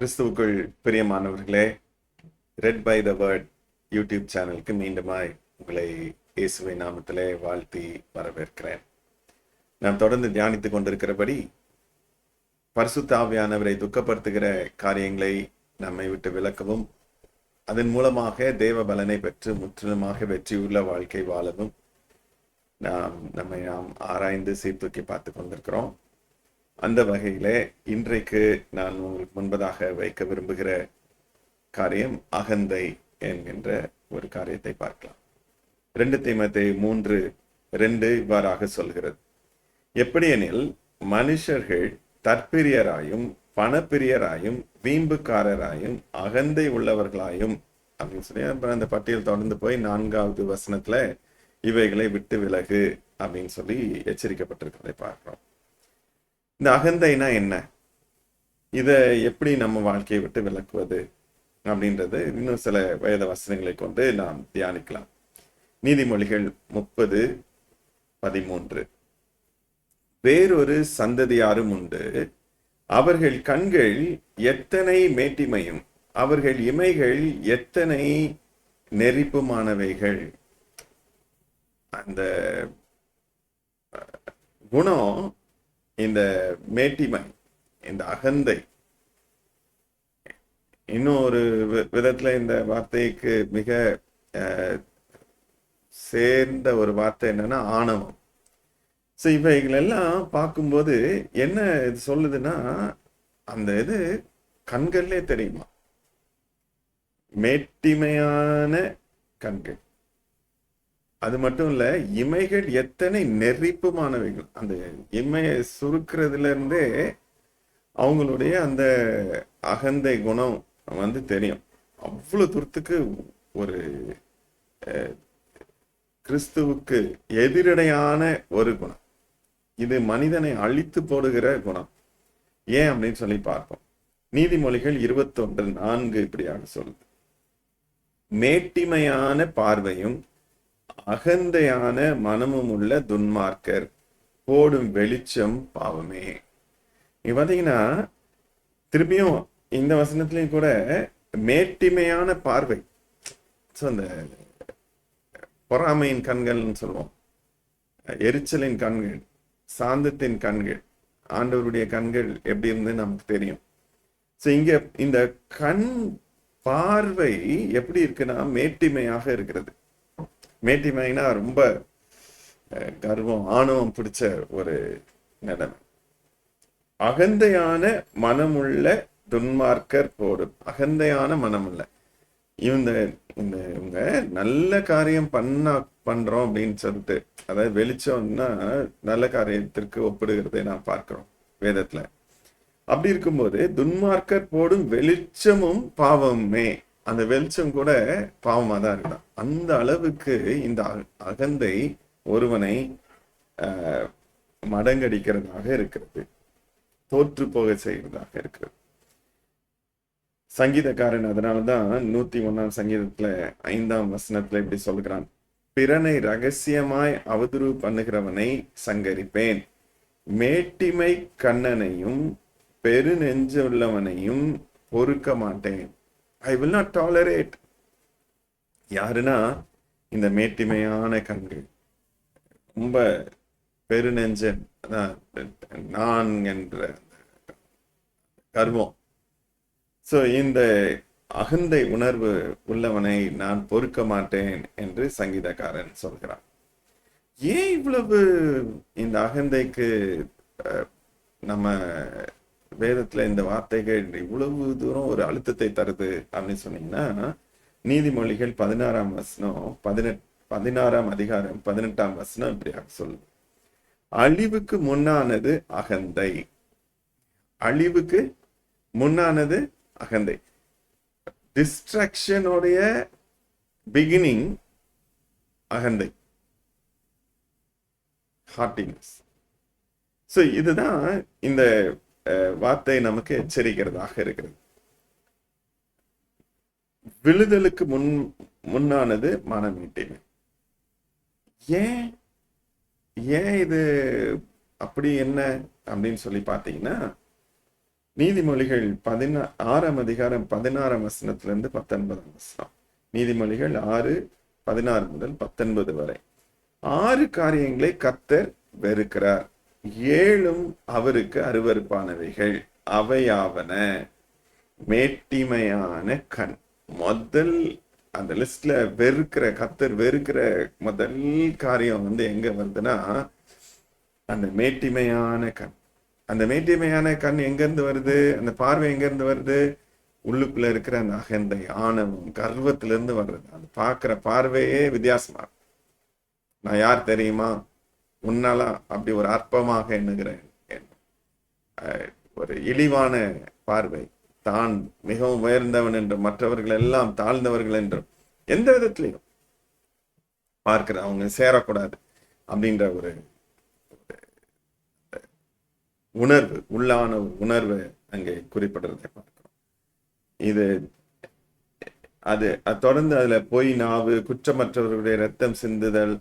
கிறிஸ்துவுக்குள் பிரியமானவர்களே, red by the word YouTube சேனலுக்கு மீண்டுமாய் உங்களை இயேசுவின் நாமத்திலே வாழ்த்தி வரவேற்கிறேன். நாம் தொடர்ந்து தியானித்துக் கொண்டிருக்கிறபடி பரிசுத்த ஆவியானவரை துக்கப்படுத்துகிற காரியங்களை நம்மை விட்டு விலக்கவும், அதன் மூலமாக தேவ பலனை பெற்று முற்றிலுமாக வெற்றியுள்ள வாழ்க்கை வாழவும் நம்மை ஆராய்ந்து சீர்தூக்கி பார்த்து கொண்டிருக்கிறோம். அந்த வகையிலே இன்றைக்கு நான் உங்களுக்கு முன்பதாக வைக்க விரும்புகிற காரியம் அகந்தை என்கின்ற ஒரு காரியத்தை பார்க்கலாம். 2 தீமோத்தேயு 3:2 இவ்வாறாக சொல்கிறது: எப்படியெனில் மனுஷர்கள் தற்பிரியராயும் பணப்பிரியராயும் வீம்புக்காரராயும் அகந்தை உள்ளவர்களாயும் அப்படின்னு சொல்லி அந்த பட்டியல் தொடர்ந்து போய் 4வது வசனத்துல இவைகளை விட்டு விலகு அப்படின்னு சொல்லி எச்சரிக்கப்பட்டிருக்கிறதை பார்க்கிறோம். இந்த அகந்தைனா என்ன, இதை எப்படி நம்ம வாழ்க்கையை விட்டு விலக்குவது அப்படின்றது இன்னும் சில வேத வசனங்களை கொண்டு நாம் தியானிக்கலாம். நீதிமொழிகள் 30:13: வேறொரு சந்ததியாரும் உண்டு, அவர்கள் கண்கள் எத்தனை மேட்டிமையும் அவர்கள் இமைகள் எத்தனை நெறிப்புமானவைகள். அந்த குணம், இந்த மேட்டிமை, இந்த அகந்தை, இன்னொரு விதத்துல இந்த வார்த்தைக்கு மிக சேர்ந்த ஒரு வார்த்தை என்னன்னா ஆணவம். ஸோ இவைகள் எல்லாம் பார்க்கும்போது என்ன இது சொல்லுதுன்னா, அந்த இது கண்கள்லே தெரியுமா, மேட்டிமையான கண்கள். அது மட்டும் இல்ல, இமைகள் எத்தனை நெறிப்புமானவைகள். அந்த இமையை சுருக்கிறதுல இருந்தே அவங்களுடைய அந்த அகந்தை குணம் தெரியும். அவ்வளவு தூரத்துக்கு ஒரு கிறிஸ்துவுக்கு எதிரடையான ஒரு குணம். இது மனிதனை அழித்து போடுகிற குணம். ஏன் அப்படின்னு சொல்லி பார்ப்போம். நீதிமொழிகள் 21:4 இப்படியாக சொல்லுது: மேட்டிமையான பார்வையும் அகந்தையான மனமும் உள்ள துன்மார்க்கர் போடும் வெளிச்சம் பாவமே. நீ பாத்தீங்கன்னா திருப்பியும் இந்த வசனத்திலையும் கூட மேட்டிமையான பார்வை, அந்த பொறாமையின் கண்கள்னு சொல்லுவோம், எரிச்சலின் கண்கள், சாந்தத்தின் கண்கள், ஆண்டவருடைய கண்கள் எப்படி இருந்து நமக்கு தெரியும். ஸோ இங்க இந்த கண் பார்வை எப்படி இருக்குன்னா மேட்டிமையாக இருக்கிறது. மேட்டிமைனா ரொம்ப கர்வம், ஆணவம் பிடிச்ச ஒரு நிலைமை. அகந்தையான மனமுள்ள துன்மார்க்கர் போடும். அகந்தையான மனமுள்ள இவங்க நல்ல காரியம் பண்றோம் அப்படின்னு சொல்லிட்டு, அதாவது வெளிச்சம்னா நல்ல காரியத்திற்கு ஒப்பிடுகிறதை நான் பார்க்கிறோம் வேதத்துல. அப்படி இருக்கும்போது துன்மார்க்கர் போடும் வெளிச்சமும் பாவமே. அந்த வெளிச்சம் கூட பாவமா தான் இருக்கலாம். அந்த அளவுக்கு இந்த அகந்தை ஒருவனை மடங்கடிக்கிறதாக இருக்கிறது, தோற்று போக செய்கிறதாக இருக்கிறது. சங்கீதக்காரன் அதனாலதான் 101ஆம் சங்கீதத்துல 5ஆம் வசனத்துல இப்படி சொல்கிறான்: பிறனை ரகசியமாய் அவதூறு பண்ணுகிறவனை சங்கரிப்பேன், மேட்டிமை கண்ணனையும் பெருநெஞ்சுள்ளவனையும் பொறுக்க மாட்டேன். I will not tolerate. யாருன்னா இந்த மேட்டிமையான கண்கள், ரொம்ப பெருநெஞ்சன், நான் என்ற கர்வம். ஸோ இந்த அகந்தை உணர்வு உள்ளவனை நான் பொறுக்க மாட்டேன் என்று சங்கீதக்காரன் சொல்கிறான். ஏன் இவ்வளவு இந்த அகந்தைக்கு நம்ம வேதத்துல இந்த வார்த்தைகள் இவ்வளவு தூரம் ஒரு அழுத்தத்தை தருது அப்படின்னு சொன்னீங்கன்னா, நீதிமொழிகள் 16ஆம் வசனம் 16ஆம் அதிகாரம் 18ஆம் வசனம் இப்படியாக சொல்லுது: அழிவுக்கு முன்னானது அகந்தை. அழிவுக்கு முன்னானது அகந்தை. டிஸ்ட்ராக்ஷனுடைய பிகினிங் அகந்தை, ஹார்ட்டினஸ். ஸோ இதுதான் இந்த வார்த்தை நமக்கு எச்சரிக்கிறதாக இருக்கிறது. விழுதலுக்கு முன்னானது மனமீட்டிமை. ஏன் இது அப்படி என்ன அப்படின்னு சொல்லி பார்த்தீங்கன்னா, நீதிமொழிகள் 6ஆம் அதிகாரம் 16ஆம் வசனத்திலிருந்து 19ஆம் வசனம். நீதிமொழிகள் 6:16 முதல் 19 வரை. 6 காரியங்களை கர்த்தர் வெறுக்கிறார், 7 அவருக்கு அருவருப்பானவைகள். அவையாவன: மேட்டிமையான கண். முதல் அந்த லிஸ்ட்ல கர்த்தர் வெறுக்கிற முதல் காரியம் எங்க வருதுன்னா, அந்த மேட்டிமையான கண். அந்த மேட்டிமையான கண் எங்க இருந்து வருது? அந்த பார்வை எங்க இருந்து வருது? உள்ளுக்குள்ள இருக்கிற அந்த அகந்தை, ஆணவம், கர்வத்துல இருந்து வர்றது. அது பார்க்கிற பார்வையே வித்தியாசமா. நான் யார் தெரியுமா, உன்னால அப்படி ஒரு அற்பமாக எண்ணுகிறேன், ஒரு இழிவான பார்வை, தான் மிகவும் உயர்ந்தவன் என்றும் மற்றவர்கள் எல்லாம் தாழ்ந்தவர்கள் என்றும் எந்த விதத்திலையும் பார்க்கிற, அவங்க சேரக்கூடாது அப்படின்ற ஒரு உணர்வு, உள்ளான உணர்வு அங்கே குறிப்பிடுறதை பார்க்கிறோம். இது அது தொடர்ந்து அதுல பொய் நாவு, குற்றமற்றவர்களுடைய ரத்தம் சிந்துதல்,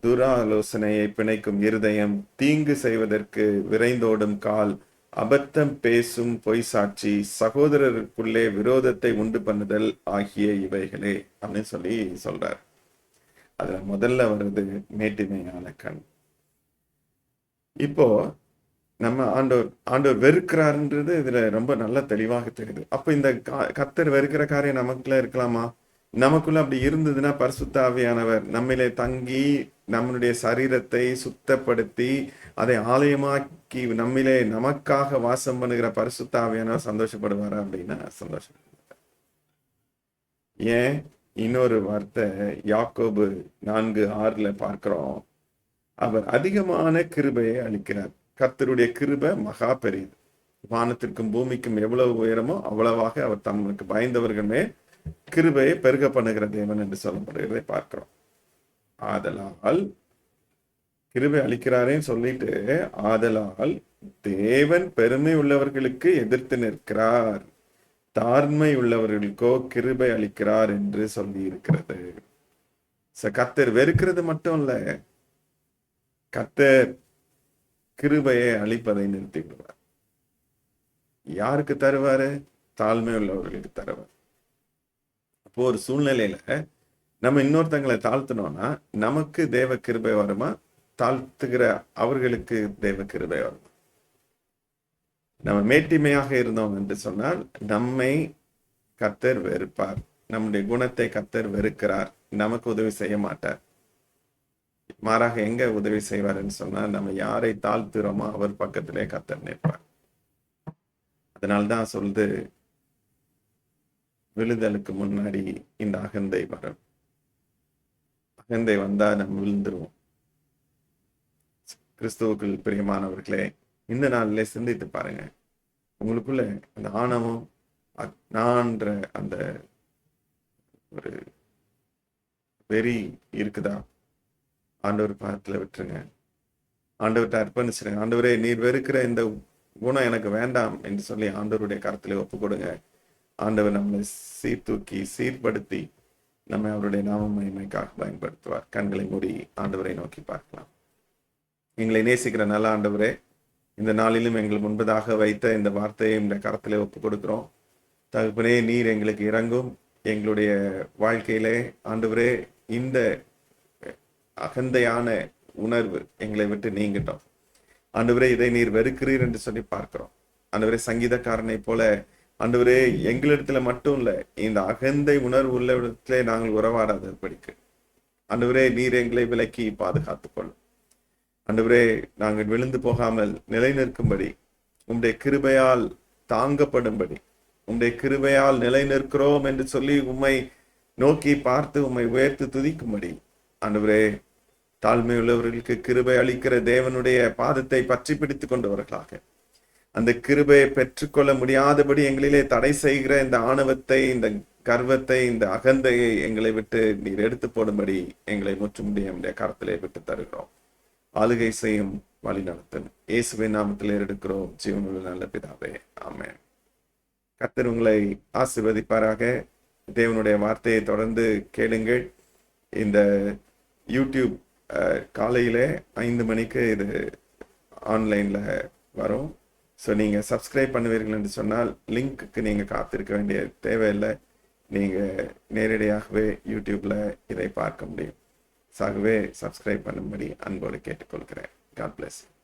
துராலோசனையை பிணைக்கும் இருதயம், தீங்கு செய்வதற்கு விரைந்தோடும் கால், அபத்தம் பேசும் பொய் சாட்சி, சகோதரருக்குள்ளே விரோதத்தை உண்டு பண்ணுதல் ஆகிய இவைகளே அப்படின்னு சொல்றார். அதுல முதல்ல வர்றது மேட்டிமையான கண். இப்போ நம்ம ஆண்டவர் வெறுக்கிறார்ன்றது இதுல ரொம்ப நல்ல தெளிவாக தெரியுது. அப்ப இந்த கர்த்தர் வெறுக்கிற காரியம் நமக்குள்ள இருக்கலாமா? நமக்குள்ள அப்படி இருந்ததுன்னா, பரிசுத்த ஆவியானவர் நம்மிலே தங்கி நம்மளுடைய சரீரத்தை சுத்தப்படுத்தி அதை ஆலயமாக்கி நம்மிலே நமக்காக வாசம் பண்ணுகிற பரிசுத்த ஆவியானவர் சந்தோஷப்படுவாரா அப்படின்னா சந்தோஷப்படுவார். ஏன்? இன்னொரு வார்த்தை யாக்கோபு 4:6 பார்க்கிறோம். அவர் அதிகமான கிருபையை அளிக்கிறார். கர்த்தருடைய கிருபை மகா பெரியது. வானத்திற்கும் பூமிக்கும் எவ்வளவு உயரமோ அவ்வளவாக அவர் தமக்கு பயந்தவர்களுமே கிருபையை பெருக பண்ணுகிற தேவன் என்று சொல்லப்படுகிறதை பார்க்கிறோம். ஆதலால் கிருபை அளிக்கிறாரேன்னு சொல்லிட்டு, ஆதலால் தேவன் பெருமை உள்ளவர்களுக்கு எதிர்த்து நிற்கிறார், தாழ்மை உள்ளவர்களுக்கோ கிருபை அளிக்கிறார் என்று சொல்லி இருக்கிறது. கர்த்தர் வெறுக்கிறது மட்டும் இல்ல, கர்த்தர் கிருபையை அளிப்பதை நிறுத்தி விடுவார். யாருக்கு தருவாரு? தாழ்மை உள்ளவர்களுக்கு தருவார். அப்போ ஒரு சூழ்நிலையில நம்ம இன்னொருத்தங்களை தாழ்த்தணும்னா நமக்கு தேவ கிருபை வருமா? தாழ்த்துகிற அவர்களுக்கு தேவ கிருபை வருமா? நம்ம மேட்டிமையாக இருந்தோம் என்று சொன்னால் நம்மை கர்த்தர் வெறுப்பார், நம்முடைய குணத்தை கர்த்தர் வெறுக்கிறார், நமக்கு உதவி செய்ய மாட்டார். மாறாக எங்க உதவி செய்வார்ன்னு சொன்னால், நம்ம யாரை தாழ்த்துறோமோ அவர் பக்கத்திலே கர்த்தர் நிற்பார். அதனால்தான் சொல்லுது, விழுதலுக்கு முன்னாடி இந்த அகந்தை வரும். அகந்தை வந்தா நம்ம விழுந்துருவோம். கிறிஸ்துவுக்குள் பிரியமானவர்களே, இந்த நாளிலே சிந்தித்து பாருங்க. உங்களுக்குள்ள அந்த ஆணவம், நான்ற அந்த ஒரு வெறி இருக்குதா? ஆண்டவர் பாதத்துல விட்டுருங்க, ஆண்டவர்கிட்ட அர்ப்பணிச்சிருங்க. ஆண்டவரே, நீர் வெறுக்கிற இந்த குணம் எனக்கு வேண்டாம் என்று சொல்லி ஆண்டவருடைய கரத்திலே ஒப்பு கொடுங்க. ஆண்டவர் நம்மளை சீர்தூக்கி சீர்படுத்தி நம்மை அவருடைய நாம மகிமைக்காக பயன்படுத்துவார். கண்களை மூடி ஆண்டவரை நோக்கி பார்க்கலாம். எங்களை நேசிக்கிற நல்ல ஆண்டவரே, இந்த நாளிலும் எங்கள் முன்பதாக வைத்த இந்த வார்த்தையை இந்த கரத்திலே ஒப்பு கொடுக்கிறோம். தகப்பனே, நீர் எங்களுக்கு இறங்கும். எங்களுடைய வாழ்க்கையிலே ஆண்டவரே, இந்த அகந்தையான உணர்வு எங்களை விட்டு நீங்கிட்டோம். ஆண்டவரே, இதை நீர் வெறுக்கிறீர் என்று சொல்லி பார்க்கிறோம். ஆண்டவரே, சங்கீதக்காரனை போல ஆண்டவரே, எங்களிடத்துல மட்டும் இல்ல, இந்த அகந்தை உணர்வு உள்ள இடத்திலே நாங்கள் உறவாடாதபடிக்கு ஆண்டவரே நீர் எங்களை விலக்கி பாதுகாத்துக் கொள்ளும். ஆண்டவரே, நாங்கள் விழுந்து போகாமல் நிலை நிற்கும்படி, உம்முடைய கிருபையால் தாங்கப்படும்படி, உம்முடைய கிருபையால் நிலை நிற்கிறோம் என்று சொல்லி உம்மை நோக்கி பார்த்து உம்மை உயர்த்து துதிக்கும்படி ஆண்டவரே, தாழ்மை உள்ளவர்களுக்கு கிருபை அளிக்கிற தேவனுடைய பாதத்தை பற்றி பிடித்துக் கொண்டவர்களாக, அந்த கிருபையை பெற்றுக்கொள்ள முடியாதபடி எங்களிலே தடை செய்கிற இந்த ஆணவத்தை, இந்த கர்வத்தை, இந்த அகந்தையை எங்களை விட்டு நீர் எடுத்து போடும்படி எங்களை முற்றுமுடிய நம்முடைய கரத்திலே விட்டு தருகிறோம். ஆளுகை செய்யும், வழி நடத்தும். இயேசுவின் நாமத்திலே எடுக்கிறோம், ஜீவனுள்ள நல்ல பிதாவே, ஆமென். கர்த்தர் உங்களை ஆசீர்வதிப்பாராக. தேவனுடைய வார்த்தையை தொடர்ந்து கேளுங்கள். இந்த யூடியூப் காலையில 5 மணிக்கு இது ஆன்லைன்ல வரும். ஸோ நீங்கள் சப்ஸ்கிரைப் பண்ணுவீர்கள் என்று சொன்னால் லிங்க்குக்கு நீங்கள் காத்திருக்க வேண்டிய தேவையில்லை. நீங்கள் நேரடியாகவே யூடியூப்பில் இதை பார்க்க முடியும். ஆகவே சப்ஸ்கிரைப் பண்ணும்படி அன்போடு கேட்டுக்கொள்கிறேன். God bless you.